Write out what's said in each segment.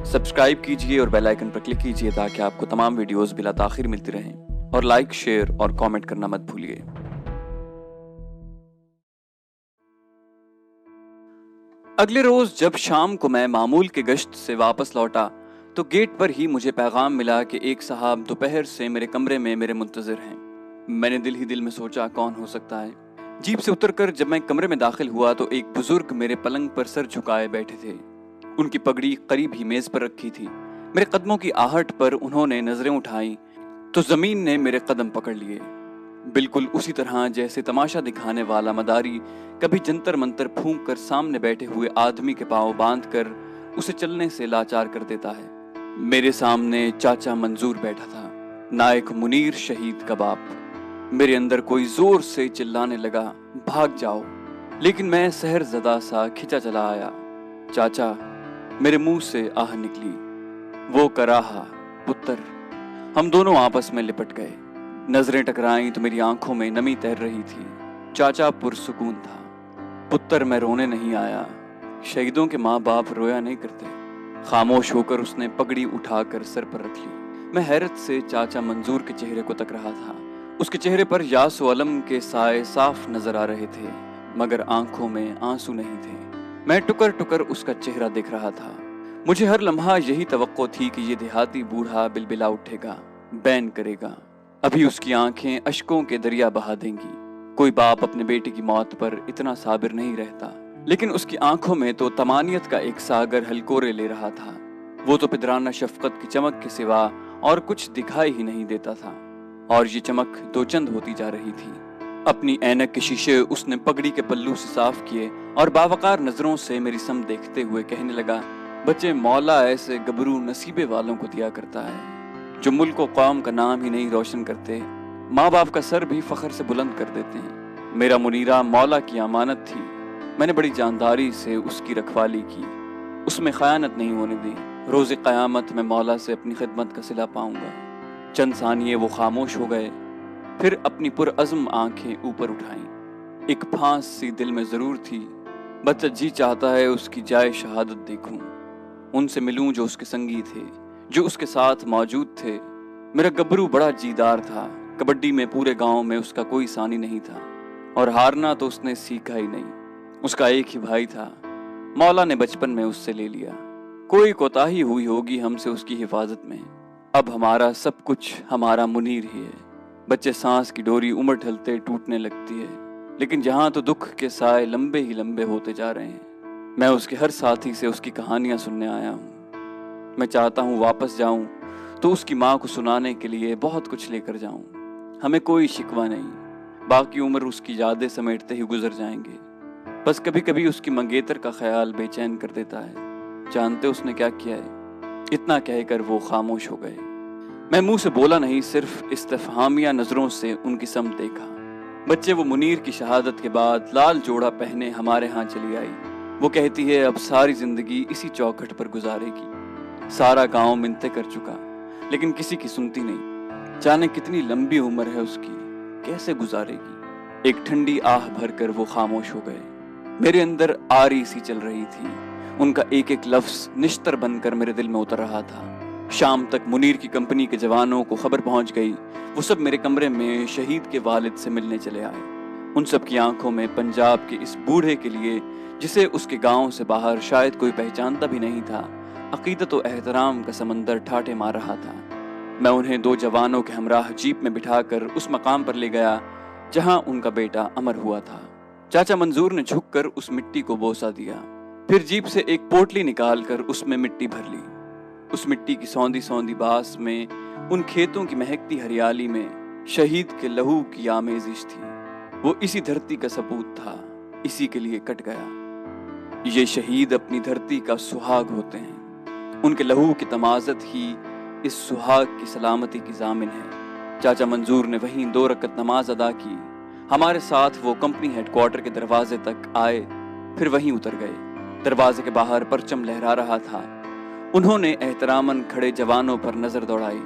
Subscribe कीजिए और bell icon पर क्लिक कीजिए ताकि आपको तमाम वीडियोस बिला ताखिर मिलती रहें, और लाइक, शेयर और कमेंट करना मत भूलिए। अगले रोज जब शाम को मैं मामूल के गश्त से वापस लौटा तो गेट पर ही मुझे पैगाम मिला कि एक साहब दोपहर से मेरे कमरे में मेरे मुंतजिर हैं। मैंने दिल ही दिल में सोचा कौन हो सकता है। जीप से उतरकर जब मैं कमरे में दाखिल हुआ तो एक बुजुर्ग मेरे पलंग पर सर झुकाए बैठे थे। उनकी पगड़ी करीब ही मेज पर रखी थी। मेरे कदमों की आहट पर उन्होंने नजरें उठाई तो जमीन ने मेरे कदम पकड़ लिए, बिल्कुल उसी तरह जैसे तमाशा दिखाने वाला मदारी कभी जंतर मंतर फूंक कर सामने बैठे हुए आदमी के पांव बांधकर उसे चलने से लाचार कर देता है। मेरे सामने चाचा मंजूर बैठा था, नायक मुनीर शहीद का बाप। मेरे अंदर कोई जोर से चिल्लाने लगा, भाग जाओ, लेकिन मैं सहरज़दा सा खिंचा चला आया। चाचा, मेरे मुंह से आह निकली, वो कराहा पुत्र। हम दोनों आपस में लिपट गए। नजरें टकराईं तो मेरी आंखों में नमी तैर रही थी। चाचा पुरसुकून था, पुत्र मैं रोने नहीं आया, शहीदों के माँ बाप रोया नहीं करते। खामोश होकर उसने पगड़ी उठाकर सर पर रख ली। मैं हैरत से चाचा मंजूर के चेहरे को तक रहा था। उसके चेहरे पर यास व अलम के साए साफ नजर आ रहे थे, मगर आंखों में आंसू नहीं थे। मैं टुकर टुकर उसका चेहरा देख रहा था। मुझे हर लम्हा यही तवक्को थी कि ये देहाती बूढ़ा बिलबिला उठेगा, बैन करेगा। अभी उसकी आंखें अश्कों के दरिया बहा देंगी। कोई बाप अपने बेटे की मौत पर इतना साबिर नहीं रहता, लेकिन उसकी आंखों में तो तमानियत का एक सागर हलकोरे ले रहा था। वो तो पिदराना शफकत की चमक के सिवा और कुछ दिखाई ही नहीं देता था, और ये चमक दो चंद होती जा रही थी। अपनी ऐनक के शीशे उसने पगड़ी के पल्लू से साफ किए और बावकार नजरों से मेरी सम देखते हुए कहने लगा, बच्चे मौला ऐसे गबरू नसीबे वालों को दिया करता है जो मुल्क व कौम का नाम ही नहीं रोशन करते, माँ बाप का सर भी फख्र से बुलंद कर देते हैं। मेरा मुनीरा मौला की अमानत थी। मैंने बड़ी जानदारी से उसकी रखवाली की, उसमें खयानत नहीं होने दी। रोज़े क़यामत में मौला से अपनी खिदमत का सिला पाऊंगा। चंद सानिये वो खामोश हो गए, फिर अपनी पुरअज़्म आंखें ऊपर उठाईं। एक फांस सी दिल में जरूर थी, बच्चा जी चाहता है उसकी जाए शहादत देखूं, उनसे मिलूं जो उसके संगी थे, जो उसके साथ मौजूद थे। मेरा गबरू बड़ा जीदार था। कबड्डी में पूरे गांव में उसका कोई सानी नहीं था, और हारना तो उसने सीखा ही नहीं। उसका एक ही भाई था, मौला ने बचपन में उससे ले लिया। कोई कोताही हुई होगी हमसे उसकी हिफाजत में। अब हमारा सब कुछ हमारा मुनीर ही है। बच्चे सांस की डोरी उम्र ढलते टूटने लगती है, लेकिन जहां तो दुख के साए लंबे ही लंबे होते जा रहे हैं। मैं उसके हर साथी से उसकी कहानियां सुनने आया हूँ। मैं चाहता हूँ वापस जाऊं तो उसकी माँ को सुनाने के लिए बहुत कुछ लेकर जाऊं। हमें कोई शिकवा नहीं, बाकी उम्र उसकी यादें समेटते ही गुजर जाएंगे। बस कभी कभी उसकी मंगेतर का ख्याल बेचैन कर देता है। जानते उसने क्या किया है? इतना कहकर वो खामोश हो गए। मैं मुंह से बोला नहीं, सिर्फ इस्तिफहामिया नजरों से उनकी सम देखा। बच्चे, वो मुनीर की शहादत के बाद लाल जोड़ा पहने हमारे यहाँ चली आई। वो कहती है अब सारी जिंदगी इसी चौखट पर गुजारेगी। सारा गांव मिन्नतें कर चुका, लेकिन किसी की सुनती नहीं। जाने कितनी लंबी उम्र है उसकी, कैसे गुजारेगी। एक ठंडी आह भरकर वो खामोश हो गए। मेरे अंदर आरी सी चल रही थी। उनका एक एक लफ्ज निश्तर बनकर मेरे दिल में उतर रहा था। शाम तक मुनीर की कंपनी के जवानों को खबर पहुंच गई। वो सब मेरे कमरे में शहीद के वालिद से मिलने चले आए। उन सब की आंखों में पंजाब के इस बूढ़े के लिए, जिसे उसके गांव से बाहर शायद कोई पहचानता भी नहीं था, अकीदत व एहतराम का समंदर ठाटे मार रहा था। मैं उन्हें दो जवानों के हमराह जीप में बिठाकर उस मकाम पर ले गया जहां उनका बेटा अमर हुआ था। चाचा मंजूर ने झुककर उस मिट्टी को बोसा दिया, फिर जीप से एक पोटली निकालकर उसमें मिट्टी भर ली। उस मिट्टी की सौंधी सौंधी बास में, उन खेतों की महकती हरियाली में शहीद के लहू की आमेजिश थी। वो इसी धरती का सपूत था, इसी के लिए कट गया। ये शहीद अपनी धरती का सुहाग होते हैं। उनके लहू की तमाजत ही इस सुहाग की सलामती की जामिन है। चाचा मंजूर ने वहीं 2 रकत नमाज अदा की। हमारे साथ वो कंपनी हेडक्वार्टर के दरवाजे तक आए, फिर वहीं उतर गए। दरवाजे के बाहर परचम लहरा रहा था। उन्होंने एहतरामन खड़े जवानों पर नजर दौड़ाई।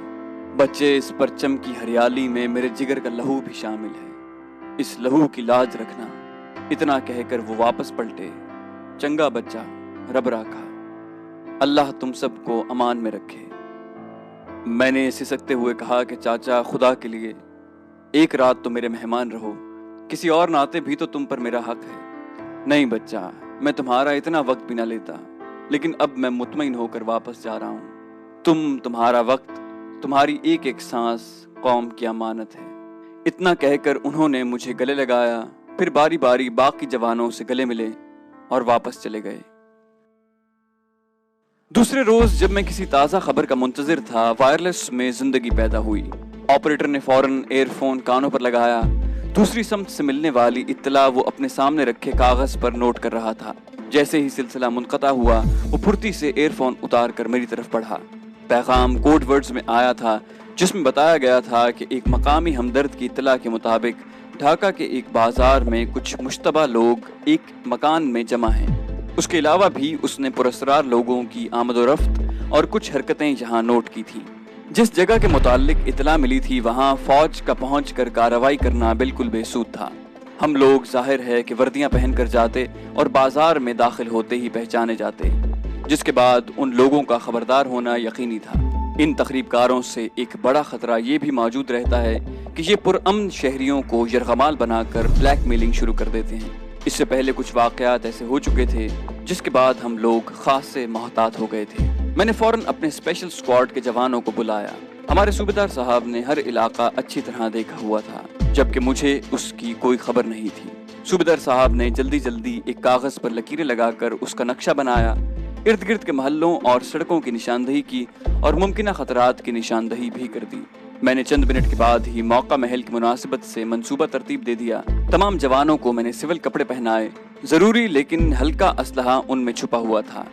बच्चे, इस परचम की हरियाली में मेरे जिगर का लहू भी शामिल है, इस लहू की लाज रखना। इतना कहकर वो वापस पलटे। चंगा बच्चा, रब राखा। اللہ تم سب کو امان میں رکھے۔ میں نے سسکتے ہوئے کہا کہ چاچا خدا کے لیے ایک رات تو میرے مہمان رہو، کسی اور ناطے بھی تو تم پر میرا حق ہے۔ نہیں بچہ، میں تمہارا اتنا وقت بھی نہ لیتا، لیکن اب میں مطمئن ہو کر واپس جا رہا ہوں۔ تمہارا وقت، تمہاری ایک ایک سانس قوم کی امانت ہے۔ اتنا کہہ کر انہوں نے مجھے گلے لگایا، پھر باری باری باقی جوانوں سے گلے ملے اور واپس چلے گئے۔ دوسرے روز جب میں کسی تازہ خبر کا منتظر تھا، وائرلیس میں زندگی پیدا ہوئی۔ آپریٹر نے فوراً ایئر فون کانوں پر لگایا۔ دوسری سمت سے ملنے والی اطلاع وہ اپنے سامنے رکھے کاغذ پر نوٹ کر رہا تھا۔ جیسے ہی سلسلہ منقطع ہوا، وہ پھرتی سے ایئر فون اتار کر میری طرف بڑھا۔ پیغام کوڈ ورڈز میں آیا تھا، جس میں بتایا گیا تھا کہ ایک مقامی ہمدرد کی اطلاع کے مطابق ڈھاکہ کے ایک بازار میں کچھ مشتبہ لوگ ایک مکان میں جمع ہیں۔ اس کے علاوہ بھی اس نے پراسرار لوگوں کی آمد و رفت اور کچھ حرکتیں یہاں نوٹ کی تھیں۔ جس جگہ کے متعلق اطلاع ملی تھی وہاں فوج کا پہنچ کر کارروائی کرنا بالکل بے سود تھا۔ ہم لوگ ظاہر ہے کہ وردیاں پہن کر جاتے اور بازار میں داخل ہوتے ہی پہچانے جاتے، جس کے بعد ان لوگوں کا خبردار ہونا یقینی تھا۔ ان تخریب کاروں سے ایک بڑا خطرہ یہ بھی موجود رہتا ہے کہ یہ پرامن شہریوں کو یرغمال بنا کر بلیک میلنگ شروع کر دیتے ہیں۔ اس سے پہلے کچھ واقعات ایسے ہو چکے تھے جس کے بعد ہم لوگ خاصے محتاط ہو گئے تھے۔ میں نے فوراً اپنے اسپیشل اسکواڈ کے جوانوں کو بلایا۔ ہمارے صوبیدار صاحب نے ہر علاقہ اچھی طرح دیکھا ہوا تھا، جبکہ مجھے اس کی کوئی خبر نہیں تھی۔ صوبیدار صاحب نے جلدی ایک کاغذ پر لکیریں لگا کر اس کا نقشہ بنایا، ارد گرد کے محلوں اور سڑکوں کی نشاندہی کی اور ممکنہ خطرات کی نشاندہی بھی کر دی۔ میں نے چند منٹ کے بعد ہی موقع محل کی مناسبت سے منصوبہ ترتیب دے دیا۔ تمام جوانوں کو میں نے سول کپڑے پہنائے، ضروری لیکن ہلکا اسلحہ ان میں چھپا ہوا تھا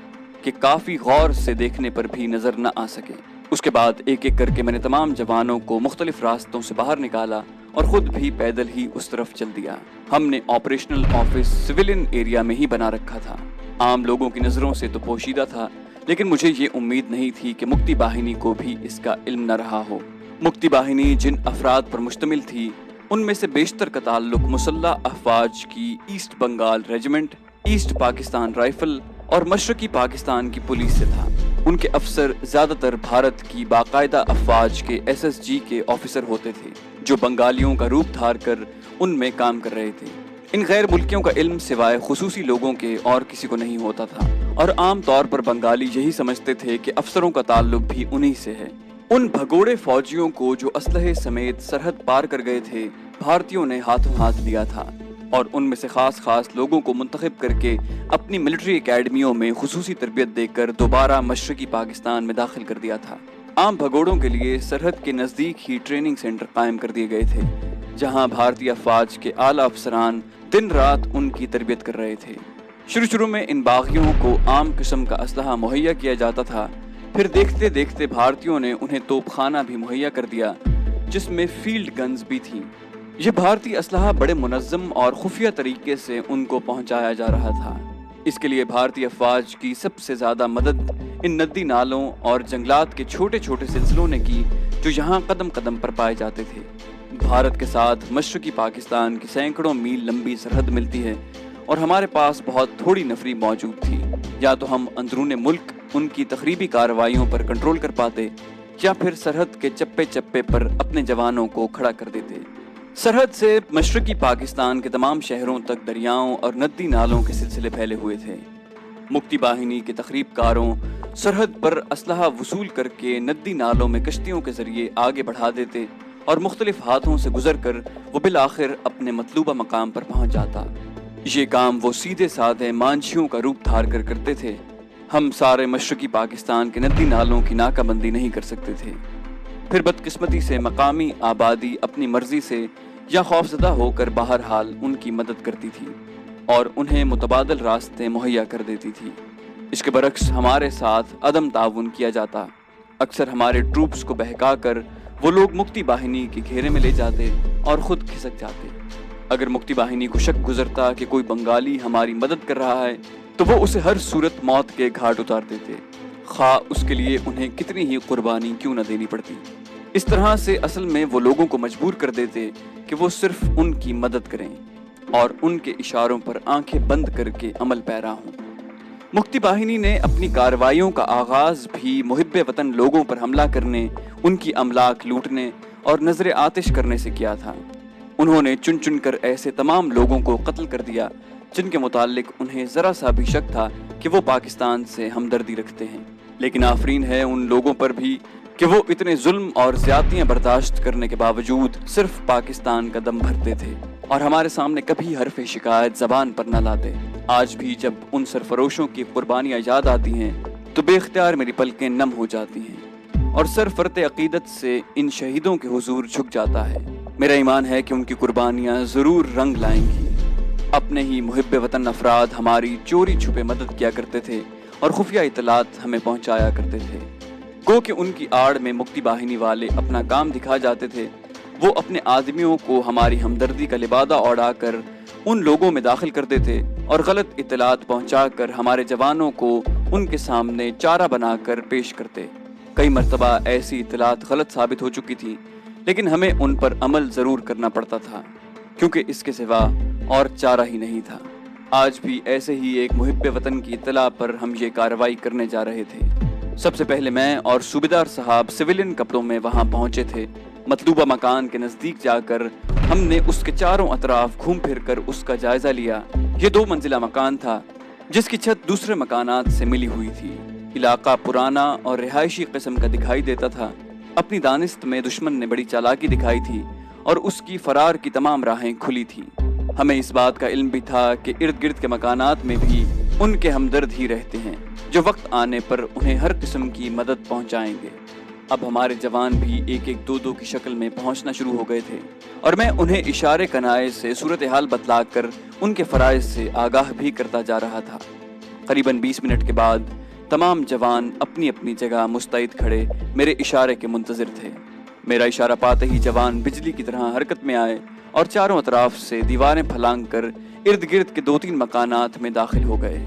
کہ کافی غور سے دیکھنے پر بھی نظر نہ آ سکے۔ اس کے بعد ایک ایک کر کے میں نے تمام جوانوں کو مختلف راستوں سے باہر نکالا اور خود بھی پیدل ہی اس طرف چل دیا۔ ہم نے آپریشنل آفس سویلین ایریا میں ہی بنا رکھا تھا۔ عام لوگوں کی نظروں سے تو پوشیدہ تھا، لیکن مجھے یہ امید نہیں تھی کہ مکتی باہنی کو بھی اس کا علم نہ رہا ہو۔ مکتی باہنی جن افراد پر مشتمل تھی، ان میں سے بیشتر کا تعلق مسلح افواج کی East Bengal regiment, East Pakistan rifle اور مشرقی پاکستان کی پولیس سے تھا۔ ان کے افسر زیادہ تر بھارت کی باقاعدہ افواج کے SSG کے آفیسر ہوتے تھے، جو بنگالیوں کا روپ دھار کر ان میں کام کر رہے تھے۔ ان غیر ملکیوں کا علم سوائے خصوصی لوگوں کے اور کسی کو نہیں ہوتا تھا، اور عام طور پر بنگالی یہی سمجھتے تھے کہ افسروں کا تعلق بھی انہی سے ہے۔ ان بھگوڑے فوجیوں کو جو اسلحے سمیت سرحد پار کر گئے تھے، بھارتیوں نے ہاتھوں ہاتھ لیا تھا اور ان میں سے خاص لوگوں کو منتخب کر کے اپنی ملٹری اکیڈمیوں میں خصوصی تربیت دے کر دوبارہ مشرقی پاکستان میں داخل کر دیا تھا۔ عام بھگوڑوں کے لیے سرحد کے نزدیک ہی ٹریننگ سینٹر قائم کر دیے گئے تھے، جہاں بھارتی افواج کے اعلیٰ افسران دن رات ان کی تربیت کر رہے تھے۔ شروع میں ان باغیوں کو عام قسم کا اسلحہ مہیا کیا جاتا تھا، پھر دیکھتے دیکھتے بھارتیوں نے انہیں توپ خانہ بھی مہیا کر دیا، جس میں فیلڈ گنز بھی تھیں۔ یہ بھارتی اسلحہ بڑے منظم اور خفیہ طریقے سے ان کو پہنچایا جا رہا تھا۔ اس کے لیے بھارتی افواج کی سب سے زیادہ مدد ان ندی نالوں اور جنگلات کے چھوٹے سلسلوں نے کی جو یہاں قدم قدم پر پائے جاتے تھے۔ بھارت کے ساتھ مشرقی پاکستان کی سینکڑوں میل لمبی سرحد ملتی ہے اور ہمارے پاس بہت تھوڑی نفری موجود تھی۔ یا تو ہم اندرون ملک ان کی تخریبی کارروائیوں پر کنٹرول کر پاتے، یا پھر سرحد کے چپے چپے پر اپنے جوانوں کو کھڑا کر دیتے۔ سرحد سے مشرقی پاکستان کے تمام شہروں تک دریاؤں اور ندی نالوں کے سلسلے پھیلے ہوئے تھے۔ مکتی باہنی کے تخریب کاروں سرحد پر اسلحہ وصول کر کے ندی نالوں میں کشتیوں کے ذریعے آگے بڑھا دیتے اور مختلف ہاتھوں سے گزر کر وہ بالآخر اپنے مطلوبہ مقام پر پہنچ جاتا۔ یہ کام وہ سیدھے سادھے مانجھیوں کا روپ دھار کر کرتے تھے۔ ہم سارے مشرقی پاکستان کے ندی نالوں کی ناکہ بندی نہیں کر سکتے تھے۔ پھر بدقسمتی سے مقامی آبادی اپنی مرضی سے یا خوفزدہ ہو کر بہرحال ان کی مدد کرتی تھی اور انہیں متبادل راستے مہیا کر دیتی تھی۔ اس کے برعکس ہمارے ساتھ عدم تعاون کیا جاتا۔ اکثر ہمارے ٹروپس کو بہکا کر وہ لوگ مکتی باہنی کے گھیرے میں لے جاتے اور خود کھسک جاتے۔ اگر مکتی باہنی کو شک گزرتا کہ کوئی بنگالی ہماری مدد کر رہا ہے تو وہ اسے ہر صورت موت کے گھاٹ اتار دیتے، خواہ اس کے لیے انہیں کتنی ہی قربانی کیوں نہ دینی پڑتی۔ اس طرح سے اصل میں وہ لوگوں کو مجبور کر دیتے کہ وہ صرف ان کی مدد کریں اور ان کے اشاروں پر آنکھیں بند کر کے عمل پیرا ہوں۔ मुक्ति बाहिनी ने अपनी कार्रवाइयों का आगाज भी मुहिब्बे वतन लोगों पर हमला करने, उनकी अमलाक लूटने और नजर आतिश करने से किया था। उन्होंने चुन चुन कर ऐसे तमाम लोगों को कत्ल कर दिया जिनके मुतालिक उन्हें जरा सा भी शक था कि वो पाकिस्तान से हमदर्दी रखते हैं। लेकिन आफरीन है उन लोगों पर भी कि वो इतने जुल्म और ज्यादतियां बर्दाश्त करने के बावजूद सिर्फ पाकिस्तान का दम भरते थे और हमारे सामने कभी हरफ शिकायत जबान पर न लाते। आज भी जब उन सरफरोशों की कुर्बानियां याद आती हैं तो बेख्तियार मेरी पलकें नम हो जाती हैं और सर फरते अकीदत से इन शहीदों के हुजूर झुक जाता है। मेरा ईमान है कि उनकी कुर्बानियां जरूर रंग लाएंगी। अपने ही मुहिब्बे वतन अफराद हमारी चोरी छुपे मदद किया करते थे और खुफिया इतलात हमें पहुंचाया करते थे। गो कि उनकी आड़ में मुक्ति बाहिनी वाले अपना काम दिखा जाते थे। वो अपने आदमियों को हमारी हमदर्दी का लिबादा ओढ़ाकर उन लोगों में दाखिल कर देते और गलत इतलात पहुंचाकर हमारे जवानों को उनके सामने चारा बनाकर पेश करते। कई मर्तबा ऐसी इतलात गलत साबित हो चुकी थी, लेकिन हमें उन पर अमल जरूर करना पड़ता था क्योंकि इसके सिवा और चारा ही नहीं था। आज भी ऐसे ही एक मुहिब्बे वतन की इत्तला पर हम ये कार्रवाई करने जा रहे थे। सबसे पहले मैं और सूबेदार साहब सिविलियन कपड़ों में वहां पहुंचे थे। मतलूबा मकान के नजदीक जाकर हमने उसके चारों अतराफ घूम फिर कर उसका जायजा लिया। ये 2 मंजिला मकान था जिसकी छत दूसरे मकानात से मिली हुई थी। इलाका पुराना और रिहायशी किस्म का दिखाई देता था। अपनी दानिस्त में दुश्मन ने बड़ी चालाकी दिखाई थी और उसकी फरार की तमाम राहें खुली थी। हमें इस बात का इल्म भी था कि इर्द गिर्द के मकानात में भी उनके हमदर्द ही रहते हैं जो वक्त आने पर उन्हें हर किस्म की मदद पहुंचाएंगे। अब हमारे जवान भी एक एक 2-2 की शक्ल में पहुंचना शुरू हो गए थे और मैं उन्हें इशारे कनाए से सूरत हाल बतलाकर उनके फराइज से आगाह भी करता जा रहा था। करीबन 20 मिनट के बाद तमाम जवान अपनी अपनी जगह मुस्तैद खड़े मेरे इशारे के मुंतजिर थे। मेरा इशारा पाते ही जवान बिजली की तरह हरकत में आए और चारों अतराफ से दीवारें फलांग कर इर्द गिर्द के 2-3 मकानात में दाखिल हो गए।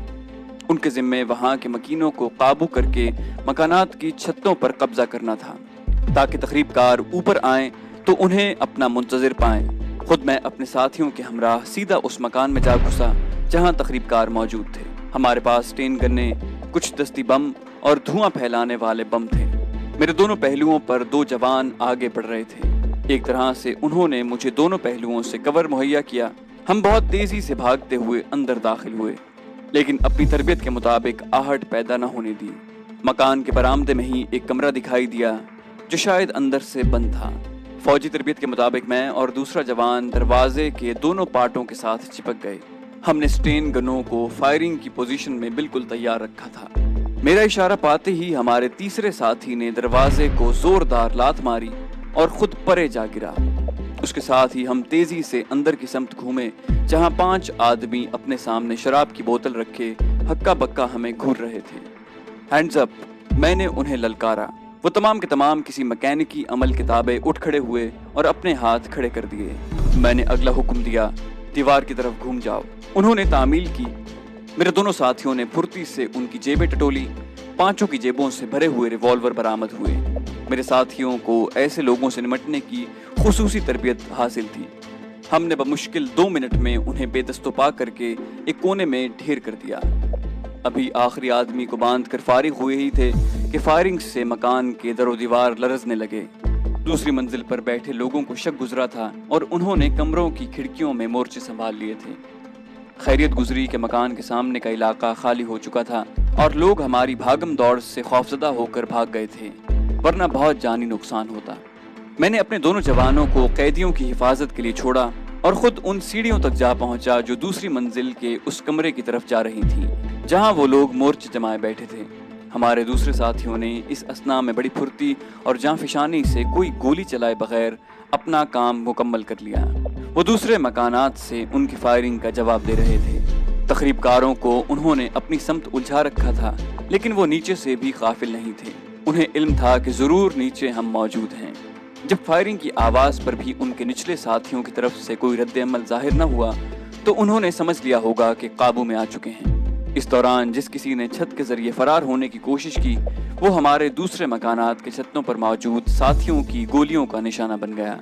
उनके जिम्मे वहां के मकीनों को काबू करके मकानात की छतों पर कब्जा करना था ताकि तकरीबकार ऊपर आएं तो उन्हें अपना मुंतजिर पाएं। खुद मैं अपने साथियों के हमराह सीधा उस मकान में जा घुसा जहां तकरीबकार मौजूद थे। हमारे पास टेन गन्ने, कुछ दस्ती बम और धुआं फैलाने वाले बम थे। मेरे दोनों पहलुओं पर 2 जवान आगे बढ़ रहे थे। एक तरह से उन्होंने मुझे दोनों पहलुओं से कवर मुहैया किया। हम बहुत तेजी से भागते हुए अंदर दाखिल हुए, लेकिन अपनी तरबियत के मुताबिक आहट पैदा न होने दी। मकान के बरामदे में ही एक कमरा दिखाई दिया जो शायद अंदर से बंद था। फौजी तरबियत के मुताबिक मैं और दूसरा जवान दरवाजे के दोनों पार्टों के साथ चिपक गए। हमने स्टेन गनों को फायरिंग की पोजीशन में बिल्कुल तैयार रखा था। मेरा इशारा पाते ही हमारे तीसरे साथी ने दरवाजे को जोरदार लात मारी और खुद परे जा गिरा। उसके साथ ही हम तेजी से अंदर की समत घूमे जहां 5 आदमी अपने सामने शराब की बोतल रखे हक्का बक्का हमें घूर रहे थे। हैंड्स अप, मैंने उन्हें ललकारा। वो तमाम के तमाम किसी मैकेनिकी अमल के ताबे उठ खड़े हुए और अपने हाथ खड़े कर दिए। मैंने अगला हुक्म दिया, दीवार की तरफ घूम जाओ। उन्होंने तामील की। मेरे दोनों साथियों ने फुर्ती से उनकी जेबें टटोली। 5 की जेबों से भरे हुए रिवॉल्वर बरामद हुए। मेरे साथियों को ऐसे लोगों से निपटने की खुसूसी तरबियत हासिल थी। हमने बमुश्किल 2 मिनट में उन्हें बेदस्तो पा करके एक कोने में ढेर कर दिया। अभी आखिरी आदमी को बांध कर फारिग हुए ही थे कि फायरिंग से मकान के दरो दीवार लरजने लगे। दूसरी मंजिल पर बैठे लोगों को शक गुजरा था और उन्होंने कमरों की खिड़कियों में मोर्चे संभाल लिए थे। खैरियत गुजरी के मकान के सामने का इलाका खाली हो चुका था और लोग हमारी भागम दौड़ से खौफजदा होकर भाग गए थे, वरना बहुत जानी नुकसान होता। मैंने अपने दोनों जवानों को कैदियों की हिफाजत के लिए छोड़ा और खुद उन सीढ़ियों तक जा पहुंचा जो दूसरी मंजिल के उस कमरे की तरफ जा रही थी जहां वो लोग मोर्चे जमाए बैठे थे। हमारे दूसरे साथियों ने इस असना में बड़ी फुर्ती और जांफिशानी से कोई गोली चलाए बगैर अपना काम मुकम्मल कर लिया। वो दूसरे मकानात से उनकी फायरिंग का जवाब दे रहे थे। तकरीबकारों को उन्होंने अपनी समत उलझा रखा था, लेकिन वो नीचे से भी गाफिल नहीं थे। उन्हें इल्म था कि जरूर नीचे हम मौजूद हैं। जब फायरिंग की आवाज पर भी उनके निचले साथियों की तरफ से कोई रद्द-ए-अमल जाहिर न हुआ तो उन्होंने समझ लिया होगा कि काबू में आ चुके हैं। इस दौरान जिस किसी ने छत के जरिए फरार होने की कोशिश की वो हमारे दूसरे मकानात के छतों पर मौजूद साथियों की गोलियों का निशाना बन गया।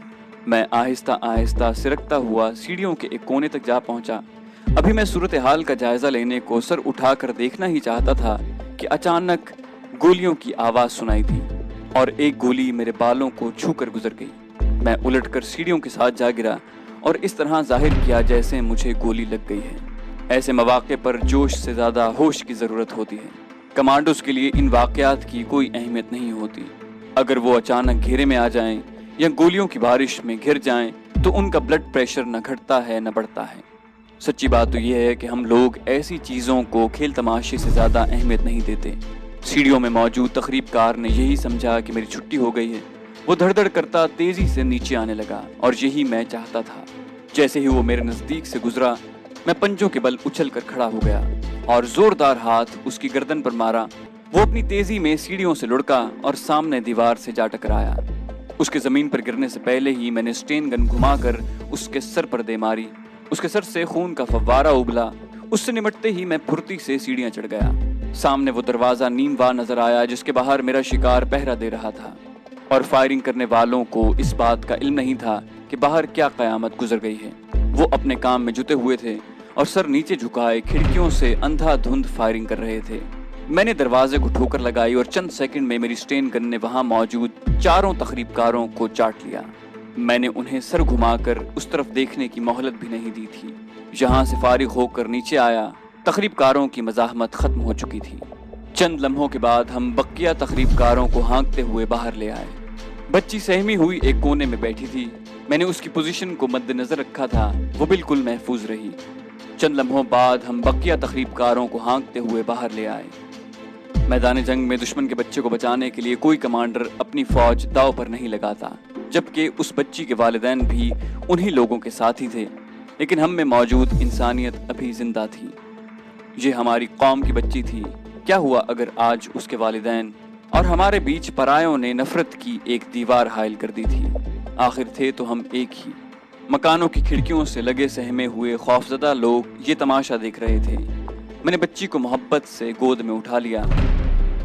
मैं आहिस्ता आहिस्ता सिरकता हुआ सीढ़ियों के एक कोने तक जा पहुंचा। ابھی میں صورتحال کا جائزہ لینے کو سر اٹھا کر دیکھنا ہی چاہتا تھا کہ اچانک گولیوں کی آواز سنائی دی اور ایک گولی میرے بالوں کو چھو کر گزر گئی۔ میں الٹ کر سیڑھیوں کے ساتھ جا گرا اور اس طرح ظاہر کیا جیسے مجھے گولی لگ گئی ہے۔ ایسے مواقع پر جوش سے زیادہ ہوش کی ضرورت ہوتی ہے۔ کمانڈوز کے لیے ان واقعات کی کوئی اہمیت نہیں ہوتی۔ اگر وہ اچانک گھیرے میں آ جائیں یا گولیوں کی بارش میں گر جائیں تو ان کا بلڈ پریشر نہ گھٹتا ہے نہ بڑھتا ہے۔ سچی بات تو یہ ہے کہ ہم لوگ ایسی چیزوں کو کھیل تماشے سے زیادہ اہمیت نہیں دیتے۔ سیڑھیوں میں موجود تقریب کار نے یہی سمجھا کہ میری چھٹی ہو گئی ہے۔ وہ دھڑ دھڑ کرتا تیزی سے نیچے آنے لگا اور یہی میں چاہتا تھا۔ جیسے ہی وہ میرے نزدیک سے گزرا، میں پنجوں کے بل اچھل کر کھڑا ہو گیا اور زوردار ہاتھ اس کی گردن پر مارا۔ وہ اپنی تیزی میں سیڑھیوں سے لڑکا اور سامنے دیوار سے جا ٹکرایا۔ اس کے زمین پر گرنے سے پہلے ہی میں نے اسٹین گن گھما کر اس کے سر پر دے ماری۔ اس کے سر سے خون کا فوارہ ابلا۔ اس سے نمٹتے ہی میں پھرتی سے سیڑھیاں چڑھ گیا۔ سامنے وہ دروازہ نیم وا نظر آیا جس کے باہر میرا شکار پہرا دے رہا تھا، اور فائرنگ کرنے والوں کو اس بات کا علم نہیں تھا کہ باہر کیا قیامت گزر گئی ہے۔ وہ اپنے کام میں جٹے ہوئے تھے اور سر نیچے جھکائے کھڑکیوں سے اندھا دھند فائرنگ کر رہے تھے۔ میں نے دروازے کو ٹھوکر لگائی اور چند سیکنڈ میں میری اسٹین گن نے وہاں موجود چاروں تخریب کاروں کو چاٹ لیا۔ میں نے انہیں سر گھما کر اس طرف دیکھنے کی مہلت بھی نہیں دی تھی۔ جہاں سے فارغ ہو کر نیچے آیا، تخریب کاروں کی مزاحمت ختم ہو چکی تھی۔ چند لمحوں کے بعد ہم بقیہ تخریب کاروں کو ہانکتے ہوئے باہر لے آئے۔ بچی سہمی ہوئی ایک کونے میں بیٹھی تھی۔ میں نے اس کی پوزیشن کو مد نظر رکھا تھا، وہ بالکل محفوظ رہی۔ چند لمحوں بعد ہم بقیہ تخریب کاروں کو ہانکتے ہوئے باہر لے آئے۔ میدان جنگ میں دشمن کے بچے کو بچانے کے لیے کوئی کمانڈر اپنی فوج داؤ پر نہیں لگاتا، جبکہ اس بچی کے والدین بھی انہی لوگوں کے ساتھ ہی تھے، لیکن ہم میں موجود انسانیت ابھی زندہ تھی۔ یہ ہماری قوم کی بچی تھی۔ کیا ہوا اگر آج اس کے والدین اور ہمارے بیچ پرایوں نے نفرت کی ایک دیوار حائل کر دی تھی؟ آخر تھے تو ہم ایک ہی۔ مکانوں کی کھڑکیوں سے لگے سہمے ہوئے خوفزدہ لوگ یہ تماشا دیکھ رہے تھے۔ میں نے بچی کو محبت سے گود میں اٹھا لیا۔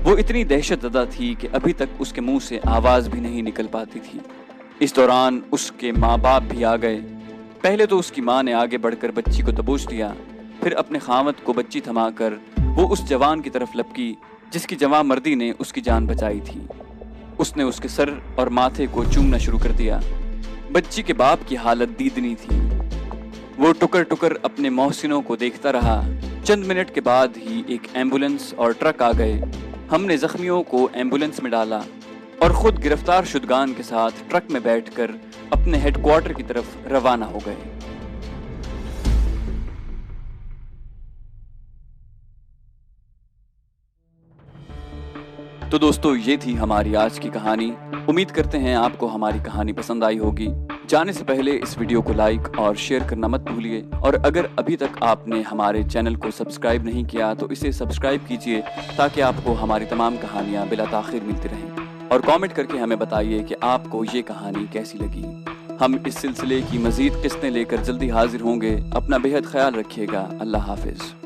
وہ اتنی دہشت زدہ تھی کہ ابھی تک اس کے منہ سے آواز بھی نہیں نکل پاتی تھی۔ اس دوران اس کے ماں باپ بھی آ گئے۔ پہلے تو اس کی ماں نے آگے بڑھ کر بچی کو دبوچ لیا، پھر اپنے خاوند کو بچی تھما کر وہ اس جوان کی طرف لپکی جس کی جواں مردی نے اس کی جان بچائی تھی۔ اس نے اس کے سر اور ماتھے کو چومنا شروع کر دیا۔ بچی کے باپ کی حالت دیدنی تھی۔ وہ ٹکر ٹکر اپنے محسنوں کو دیکھتا رہا۔ چند منٹ کے بعد ہی ایک ایمبولینس اور ٹرک آ گئے۔ ہم نے زخمیوں کو ایمبولینس میں ڈالا اور خود گرفتار شدگان کے ساتھ ٹرک میں بیٹھ کر اپنے ہیڈ کوارٹر کی طرف روانہ ہو گئے۔ تو دوستو، یہ تھی ہماری آج کی کہانی۔ امید کرتے ہیں آپ کو ہماری کہانی پسند آئی ہوگی۔ جانے سے پہلے اس ویڈیو کو لائک اور شیئر کرنا مت بھولیے، اور اگر ابھی تک آپ نے ہمارے چینل کو سبسکرائب نہیں کیا تو اسے سبسکرائب کیجیے تاکہ آپ کو ہماری تمام کہانیاں بلا تاخیر ملتی رہیں، اور کامنٹ کر کے ہمیں بتائیے کہ آپ کو یہ کہانی کیسی لگی۔ ہم اس سلسلے کی مزید قسطیں لے کر جلدی حاضر ہوں گے۔ اپنا بے حد خیال رکھیے گا۔ اللہ حافظ۔